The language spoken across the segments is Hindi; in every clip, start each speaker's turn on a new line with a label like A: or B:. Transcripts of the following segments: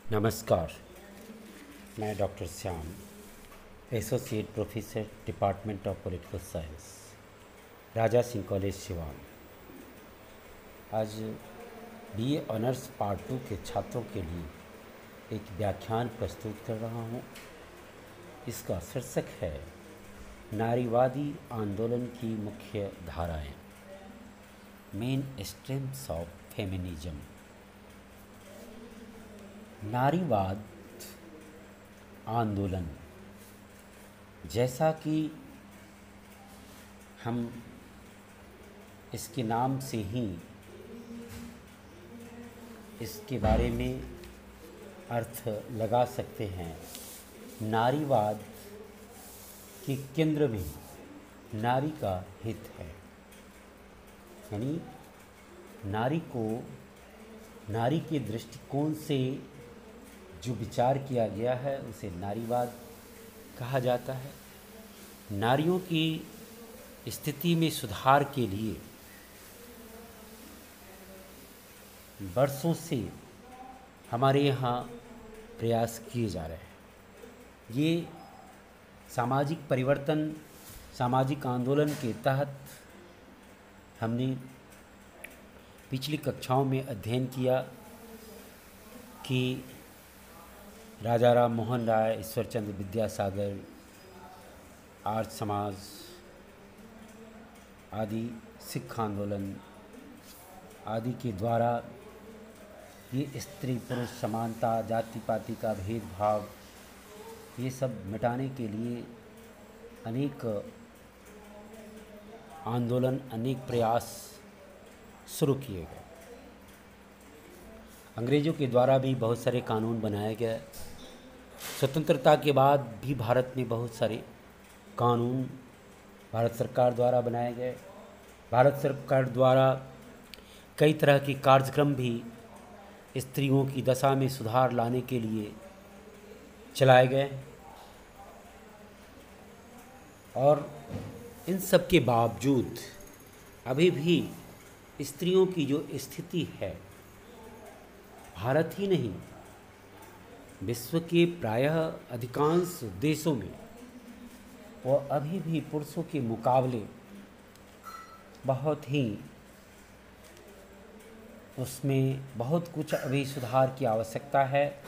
A: नमस्कार। मैं doctor Shyam, associate professor, department of political science, Raja Singh college Siwan. आज बीए ऑनर्स पार्ट 2 के छात्रों के लिए एक व्याख्यान प्रस्तुत कर रहा हूँ। इसका शीर्षक है नारीवादी आंदोलन की मुख्य धाराएं, मेन स्ट्रीम्स ऑफ फेमिनिज्म। नारीवाद आंदोलन, जैसा कि हम इसके नाम से ही इसके बारे में अर्थ लगा सकते हैं, नारीवाद के केंद्र में नारी का हित है। यानी नारी के दृष्टिकोण से जो विचार किया गया है उसे नारीवाद कहा जाता है। नारियों की स्थिति में सुधार के लिए वर्षों से हमारे यहाँ प्रयास किए जा रहे हैं। ये सामाजिक परिवर्तन, सामाजिक आंदोलन के तहत हमने पिछली कक्षाओं में अध्ययन किया कि राजा राम मोहन राय, ईश्वरचंद्र विद्यासागर, आर्य समाज आदि, सिख आंदोलन आदि के द्वारा ये स्त्री पुरुष समानता, जाति पाति का भेदभाव, ये सब मिटाने के लिए अनेक आंदोलन, अनेक प्रयास शुरू किए गए। अंग्रेज़ों के द्वारा भी बहुत सारे कानून बनाए गए। स्वतंत्रता के बाद भी भारत में बहुत सारे कानून भारत सरकार द्वारा बनाए गए। भारत सरकार द्वारा कई तरह के कार्यक्रम भी स्त्रियों की दशा में सुधार लाने के लिए चलाए गए। और इन सब के बावजूद अभी भी स्त्रियों की जो स्थिति है, भारत ही नहीं, विश्व के प्रायः अधिकांश देशों में वो अभी भी पुरुषों के मुकाबले बहुत ही, उसमें बहुत कुछ अभी सुधार की आवश्यकता है।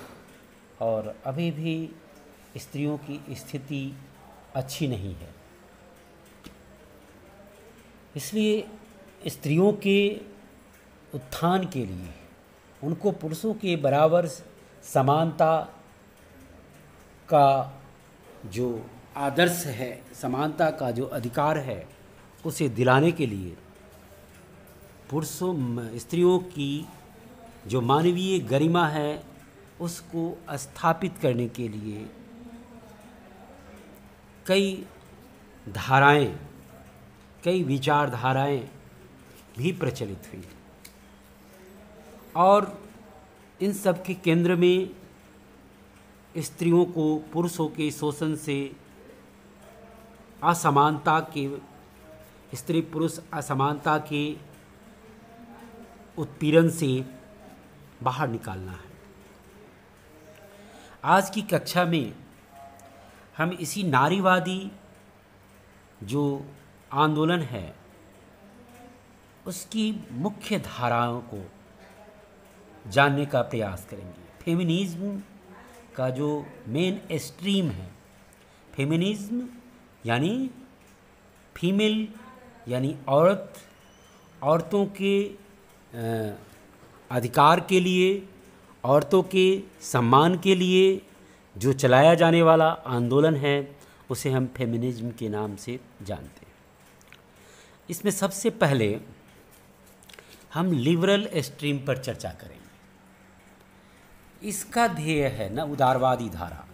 A: और अभी भी स्त्रियों की स्थिति अच्छी नहीं है। इसलिए स्त्रियों के उत्थान के लिए, उनको पुरुषों के बराबर समानता का जो आदर्श है, समानता का जो अधिकार है, उसे दिलाने के लिए, स्त्रियों की जो मानवीय गरिमा है उसको स्थापित करने के लिए कई धाराएं, कई विचारधाराएं भी प्रचलित हुई। और इन सब के केंद्र में स्त्रियों को पुरुषों के शोषण से, असमानता के, स्त्री पुरुष असमानता के उत्पीड़न से बाहर निकालना है। आज की कक्षा में हम इसी नारीवादी जो आंदोलन है उसकी मुख्य धाराओं को जानने का प्रयास करेंगे। फेमिनिज्म का जो मेन स्ट्रीम है, फेमिनिज्म यानी फीमेल यानी औरत, औरतों के अधिकार के लिए, औरतों के सम्मान के लिए जो चलाया जाने वाला आंदोलन है उसे हम फेमिनिज्म के नाम से जानते हैं। इसमें सबसे पहले हम लिबरल स्ट्रीम पर चर्चा करेंगे। इसका ध्येय है ना उदारवादी धारा,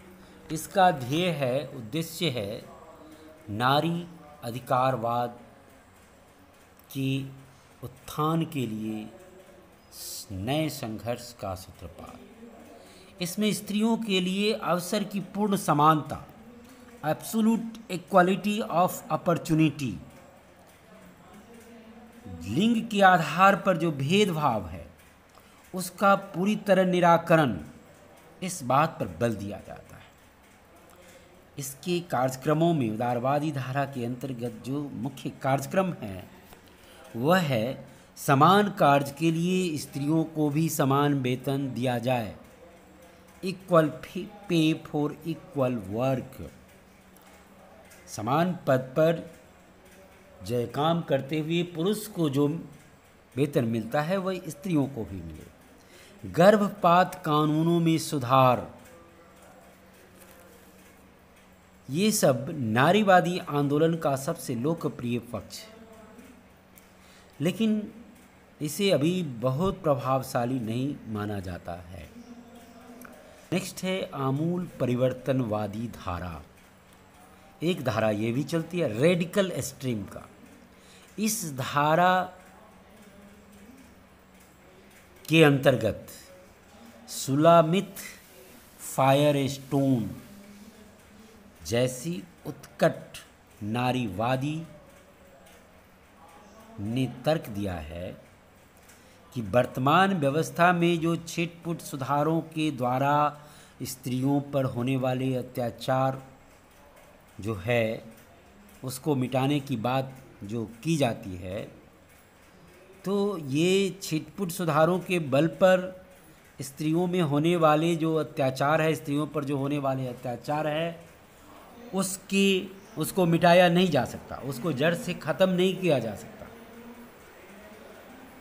A: इसका ध्येय है, उद्देश्य है नारी अधिकारवाद की उत्थान के लिए नए संघर्ष का सूत्रपात। इसमें स्त्रियों के लिए अवसर की पूर्ण समानता, एब्सोल्यूट इक्वालिटी ऑफ अपॉर्चुनिटी, लिंग के आधार पर जो भेदभाव है उसका पूरी तरह निराकरण, इस बात पर बल दिया जाता है। इसके कार्यक्रमों में उदारवादी धारा के अंतर्गत जो मुख्य कार्यक्रम है वह है समान कार्य के लिए स्त्रियों को भी समान वेतन दिया जाए, equal pay for equal work. समान पद पर जो काम करते हुए पुरुष को जो वेतन मिलता है वह स्त्रियों को भी मिले। गर्भपात कानूनों में सुधार, ये सब नारीवादी आंदोलन का सबसे लोकप्रिय पक्ष है, लेकिन इसे अभी बहुत प्रभावशाली नहीं माना जाता है। नेक्स्ट है आमूल परिवर्तनवादी धारा। एक धारा ये भी चलती है रेडिकल एक्सट्रीम का। इस धारा के अंतर्गत सुलामित फायरस्टोन जैसी उत्कट नारीवादी ने तर्क दिया है कि वर्तमान व्यवस्था में जो छिटपुट सुधारों के द्वारा स्त्रियों पर होने वाले अत्याचार जो है उसको मिटाने की बात जो की जाती है, तो ये छिटपुट सुधारों के बल पर स्त्रियों में होने वाले जो अत्याचार है, स्त्रियों पर जो होने वाले अत्याचार है उसको मिटाया नहीं जा सकता, उसको जड़ से ख़त्म नहीं किया जा सकता।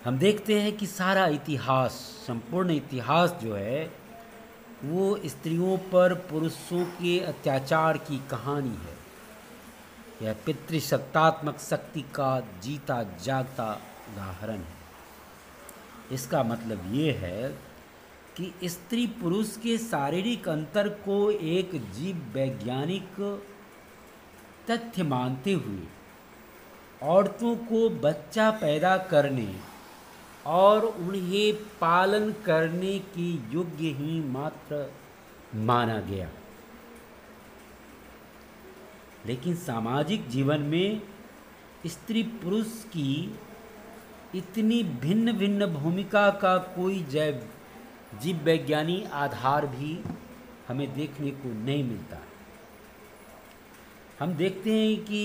A: हम देखते हैं कि सारा इतिहास, संपूर्ण इतिहास जो है वो स्त्रियों पर पुरुषों के अत्याचार की कहानी है। यह पितृसत्तात्मक शक्ति का जीता जागता उदाहरण है। इसका मतलब ये है कि स्त्री पुरुष के शारीरिक अंतर को एक जीव वैज्ञानिक तथ्य मानते हुए औरतों को बच्चा पैदा करने और उन्हें पालन करने के योग्य ही मात्र माना गया। लेकिन सामाजिक जीवन में स्त्री पुरुष की इतनी भिन्न भिन्न भूमिका का कोई जीव वैज्ञानिक आधार भी हमें देखने को नहीं मिलता। हम देखते हैं कि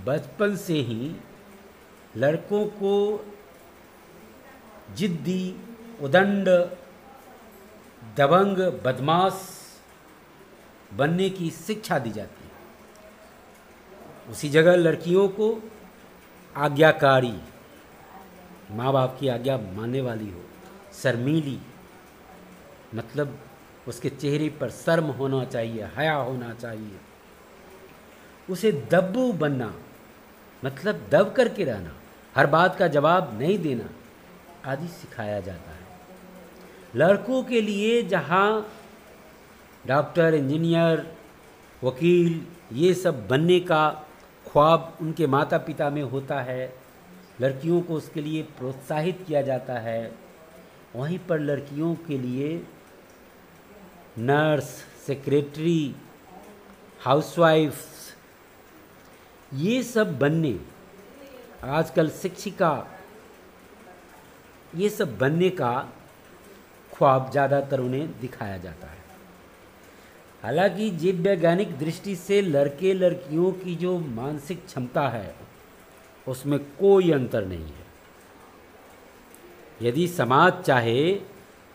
A: बचपन से ही लड़कों को जिद्दी, उदंड, दबंग, बदमाश बनने की शिक्षा दी जाती है। उसी जगह लड़कियों को आज्ञाकारी, माँ बाप की आज्ञा मानने वाली हो, शर्मीली, मतलब उसके चेहरे पर शर्म होना चाहिए, हया होना चाहिए, उसे दब्बू बनना मतलब दब करके रहना, हर बात का जवाब नहीं देना आदि सिखाया जाता है। लड़कों के लिए जहाँ डॉक्टर, इंजीनियर, वकील ये सब बनने का ख्वाब उनके माता पिता में होता है, लड़कियों को उसके लिए प्रोत्साहित किया जाता है, वहीं पर लड़कियों के लिए नर्स, सेक्रेटरी, हाउसवाइफ ये सब बनने, आजकल शिक्षिका, ये सब बनने का ख्वाब ज़्यादातर उन्हें दिखाया जाता है। हालांकि जीव वैज्ञानिक दृष्टि से लड़के लड़कियों की जो मानसिक क्षमता है उसमें कोई अंतर नहीं है। यदि समाज चाहे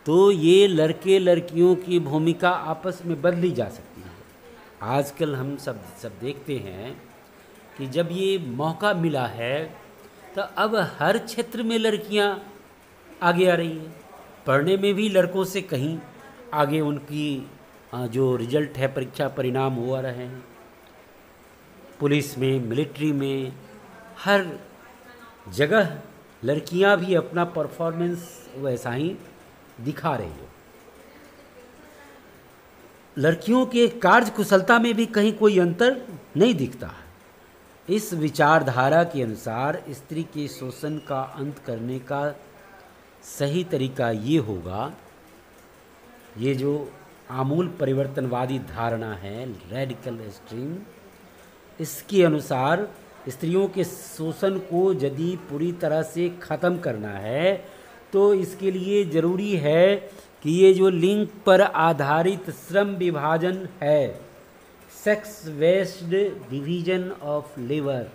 A: तो ये लड़के लड़कियों की भूमिका आपस में बदली जा सकती है। आजकल हम सब देखते हैं कि जब ये मौका मिला है तो अब हर क्षेत्र में लड़कियां आगे आ रही हैं। पढ़ने में भी लड़कों से कहीं आगे उनकी जो रिजल्ट है, परीक्षा परिणाम हुआ रहे हैं। पुलिस में, मिलिट्री में, हर जगह लड़कियां भी अपना परफॉर्मेंस वैसा ही दिखा रही है। लड़कियों के कार्य कुशलता में भी कहीं कोई अंतर नहीं दिखता है। इस विचारधारा के अनुसार स्त्री के शोषण का अंत करने का सही तरीका ये होगा, ये जो आमूल परिवर्तनवादी धारणा है रेडिकल एक्सट्रीम, इसके अनुसार स्त्रियों के शोषण को यदि पूरी तरह से ख़त्म करना है तो इसके लिए ज़रूरी है कि ये जो लिंग पर आधारित श्रम विभाजन है, sex based division of labour,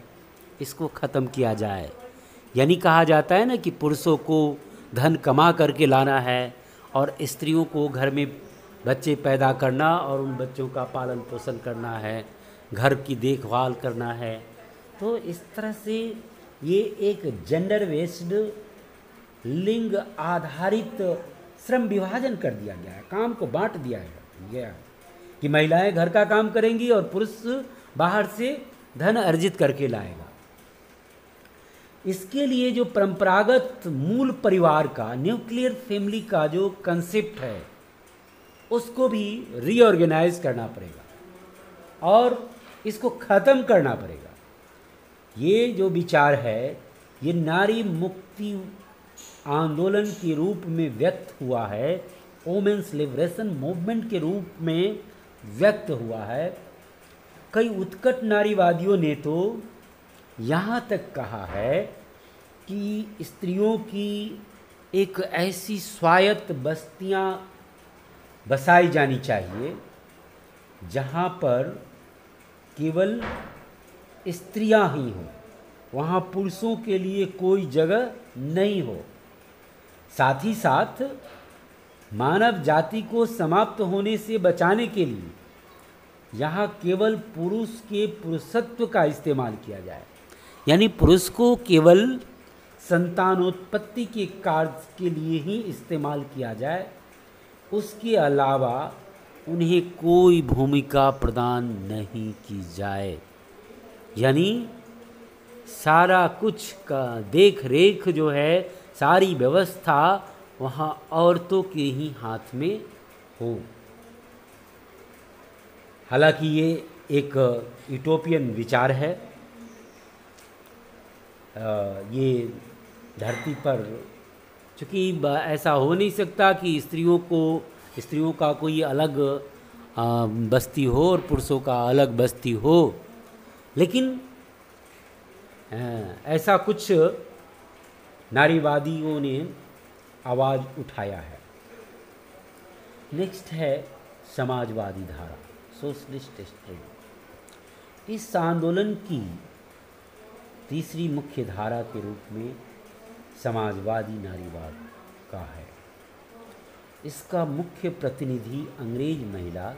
A: इसको ख़त्म किया जाए। यानी कहा जाता है ना कि पुरुषों को धन कमा करके लाना है और स्त्रियों को घर में बच्चे पैदा करना और उन बच्चों का पालन पोषण करना है, घर की देखभाल करना है। तो इस तरह से ये एक जेंडर बेस्ड लिंग आधारित श्रम विभाजन कर दिया गया है, काम को बांट दिया गया है कि महिलाएं घर का काम करेंगी और पुरुष बाहर से धन अर्जित करके लाएगा। इसके लिए जो परंपरागत मूल परिवार का, न्यूक्लियर फैमिली का जो कंसेप्ट है, उसको भी रीऑर्गेनाइज करना पड़ेगा और इसको ख़त्म करना पड़ेगा। ये जो विचार है ये नारी मुक्ति आंदोलन के रूप में व्यक्त हुआ है, वोमेन्स लिबरेशन मूवमेंट के रूप में व्यक्त हुआ है। कई उत्कट नारीवादियों ने तो यहाँ तक कहा है कि स्त्रियों की एक ऐसी स्वायत्त बस्तियाँ बसाई जानी चाहिए जहाँ पर केवल स्त्रियाँ ही हों, वहाँ पुरुषों के लिए कोई जगह नहीं हो। साथ ही साथ मानव जाति को समाप्त होने से बचाने के लिए यहाँ केवल पुरुष के पुरुषत्व का इस्तेमाल किया जाए, यानी पुरुष को केवल संतानोत्पत्ति के कार्य के लिए ही इस्तेमाल किया जाए, उसके अलावा उन्हें कोई भूमिका प्रदान नहीं की जाए। यानी सारा कुछ का देख रेख जो है, सारी व्यवस्था वहाँ औरतों के ही हाथ में हो। हालांकि ये एक यूटोपियन विचार है। ये धरती पर चूँकि ऐसा हो नहीं सकता कि स्त्रियों का कोई अलग बस्ती हो और पुरुषों का अलग बस्ती हो, लेकिन ऐसा कुछ नारीवादियों ने आवाज़ उठाया है। नेक्स्ट है समाजवादी धारा, सोशलिस्ट स्ट्रीम। इस आंदोलन की तीसरी मुख्य धारा के रूप में समाजवादी नारीवाद का है। इसका मुख्य प्रतिनिधि अंग्रेज महिला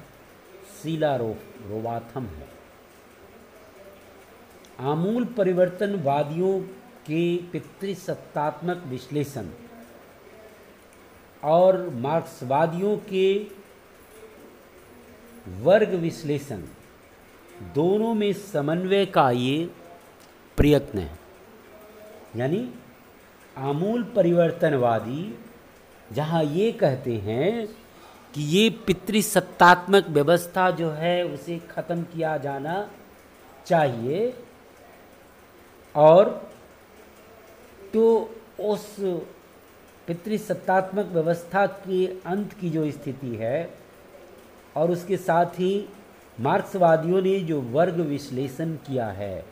A: शीला रोबाथम है। आमूल परिवर्तनवादियों के पितृसत्तात्मक विश्लेषण और मार्क्सवादियों के वर्ग विश्लेषण दोनों में समन्वय का ये प्रयत्न है। यानी आमूल परिवर्तनवादी जहाँ ये कहते हैं कि ये पितृसत्तात्मक व्यवस्था जो है उसे ख़त्म किया जाना चाहिए, और तो उस पितृसत्तात्मक व्यवस्था के अंत की जो स्थिति है, और उसके साथ ही मार्क्सवादियों ने जो वर्ग विश्लेषण किया है,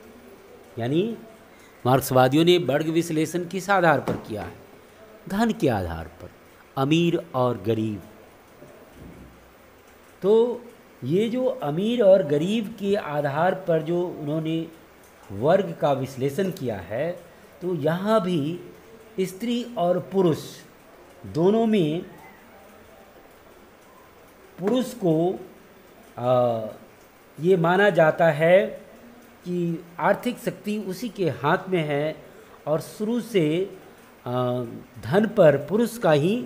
A: यानी मार्क्सवादियों ने वर्ग विश्लेषण किस आधार पर किया है? धन के आधार पर, अमीर और गरीब। तो ये जो अमीर और गरीब के आधार पर जो उन्होंने वर्ग का विश्लेषण किया है, तो यहाँ भी स्त्री और पुरुष दोनों में पुरुष को ये माना जाता है कि आर्थिक शक्ति उसी के हाथ में है, और शुरू से धन पर पुरुष का ही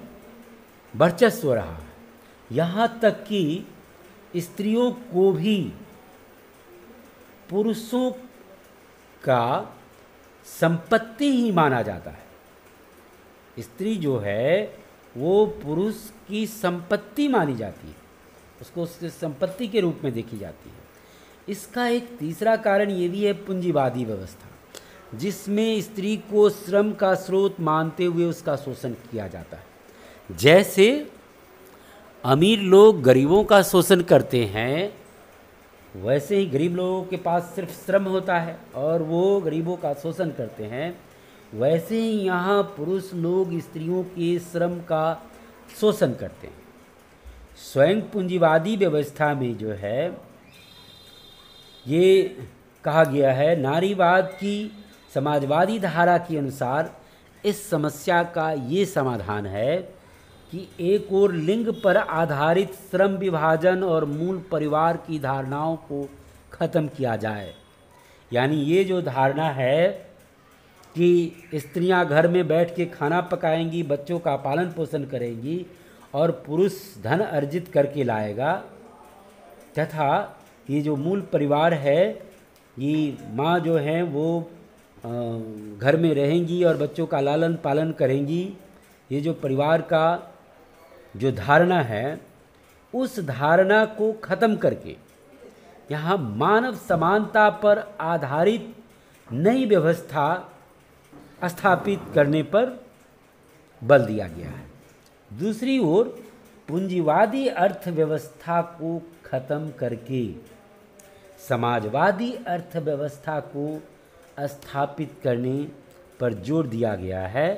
A: वर्चस्व रहा है। यहाँ तक कि स्त्रियों को भी पुरुषों का संपत्ति ही माना जाता है। स्त्री जो है वो पुरुष की संपत्ति मानी जाती है, उसको उसकी संपत्ति के रूप में देखी जाती है। इसका एक तीसरा कारण ये भी है पूंजीवादी व्यवस्था, जिसमें स्त्री को श्रम का स्रोत मानते हुए उसका शोषण किया जाता है। जैसे अमीर लोग गरीबों का शोषण करते हैं, वैसे ही गरीब लोगों के पास सिर्फ श्रम होता है और वो गरीबों का शोषण करते हैं। वैसे ही यहाँ पुरुष लोग स्त्रियों के श्रम का शोषण करते हैं। स्वयं पूंजीवादी व्यवस्था में जो है ये कहा गया है, नारीवाद की समाजवादी धारा के अनुसार इस समस्या का ये समाधान है कि एक और लिंग पर आधारित श्रम विभाजन और मूल परिवार की धारणाओं को ख़त्म किया जाए। यानी ये जो धारणा है कि स्त्रियां घर में बैठ के खाना पकाएंगी, बच्चों का पालन पोषण करेंगी और पुरुष धन अर्जित करके लाएगा, तथा ये जो मूल परिवार है, ये माँ जो हैं वो घर में रहेंगी और बच्चों का लालन पालन करेंगी, ये जो परिवार का जो धारणा है, उस धारणा को ख़त्म करके यहाँ मानव समानता पर आधारित नई व्यवस्था स्थापित करने पर बल दिया गया है। दूसरी ओर पूंजीवादी अर्थव्यवस्था को ख़त्म करके समाजवादी अर्थव्यवस्था को स्थापित करने पर जोर दिया गया है,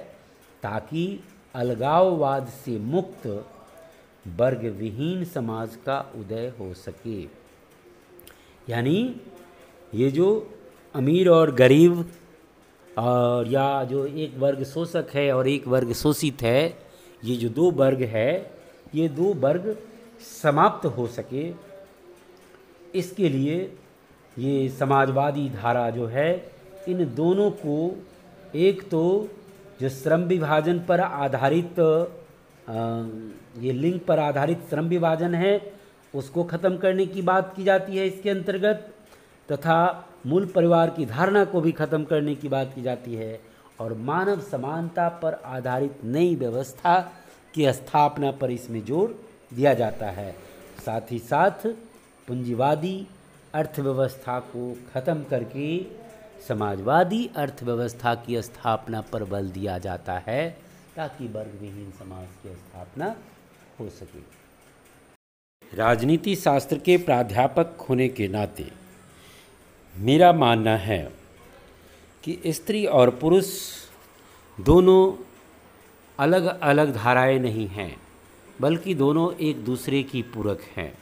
A: ताकि अलगाववाद से मुक्त वर्ग विहीन समाज का उदय हो सके। यानी ये जो अमीर और गरीब और या जो एक वर्ग शोषक है और एक वर्ग शोषित है, ये जो दो वर्ग है, ये दो वर्ग समाप्त हो सके, इसके लिए ये समाजवादी धारा जो है, इन दोनों को एक तो जो श्रम विभाजन पर आधारित ये लिंग पर आधारित श्रम विभाजन है उसको ख़त्म करने की बात की जाती है इसके अंतर्गत, तथा मूल परिवार की धारणा को भी ख़त्म करने की बात की जाती है, और मानव समानता पर आधारित नई व्यवस्था की स्थापना पर इसमें जोर दिया जाता है। साथ ही साथ पूंजीवादी अर्थव्यवस्था को ख़त्म करके समाजवादी अर्थव्यवस्था की स्थापना पर बल दिया जाता है, ताकि वर्ग विहीन समाज की स्थापना हो सके। राजनीति शास्त्र के प्राध्यापक होने के नाते मेरा मानना है कि स्त्री और पुरुष दोनों अलग अलग धाराएं नहीं हैं, बल्कि दोनों एक दूसरे की पूरक हैं।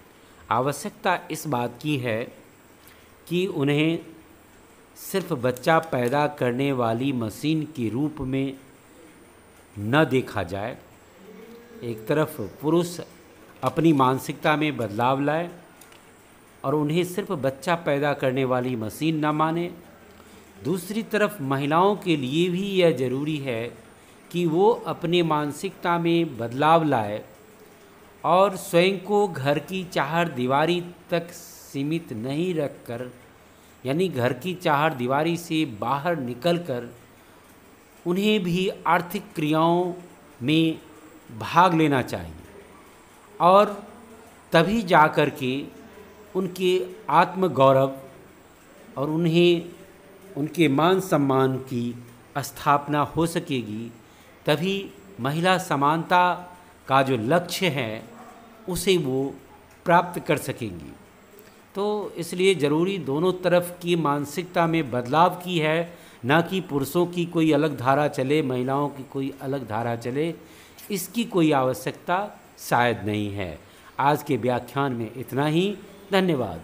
A: आवश्यकता इस बात की है कि उन्हें सिर्फ बच्चा पैदा करने वाली मशीन के रूप में न देखा जाए। एक तरफ पुरुष अपनी मानसिकता में बदलाव लाए और उन्हें सिर्फ बच्चा पैदा करने वाली मशीन न माने। दूसरी तरफ महिलाओं के लिए भी यह ज़रूरी है कि वो अपने मानसिकता में बदलाव लाए और स्वयं को घर की चार दीवारी तक सीमित नहीं रखकर, यानी घर की चार दीवारी से बाहर निकलकर उन्हें भी आर्थिक क्रियाओं में भाग लेना चाहिए, और तभी जाकर के उनके आत्मगौरव और उन्हें उनके मान सम्मान की स्थापना हो सकेगी। तभी महिला समानता का जो लक्ष्य है उसे वो प्राप्त कर सकेंगी। तो इसलिए ज़रूरी दोनों तरफ की मानसिकता में बदलाव की है, ना कि पुरुषों की कोई अलग धारा चले, महिलाओं की कोई अलग धारा चले, इसकी कोई आवश्यकता शायद नहीं है। आज के व्याख्यान में इतना ही। धन्यवाद।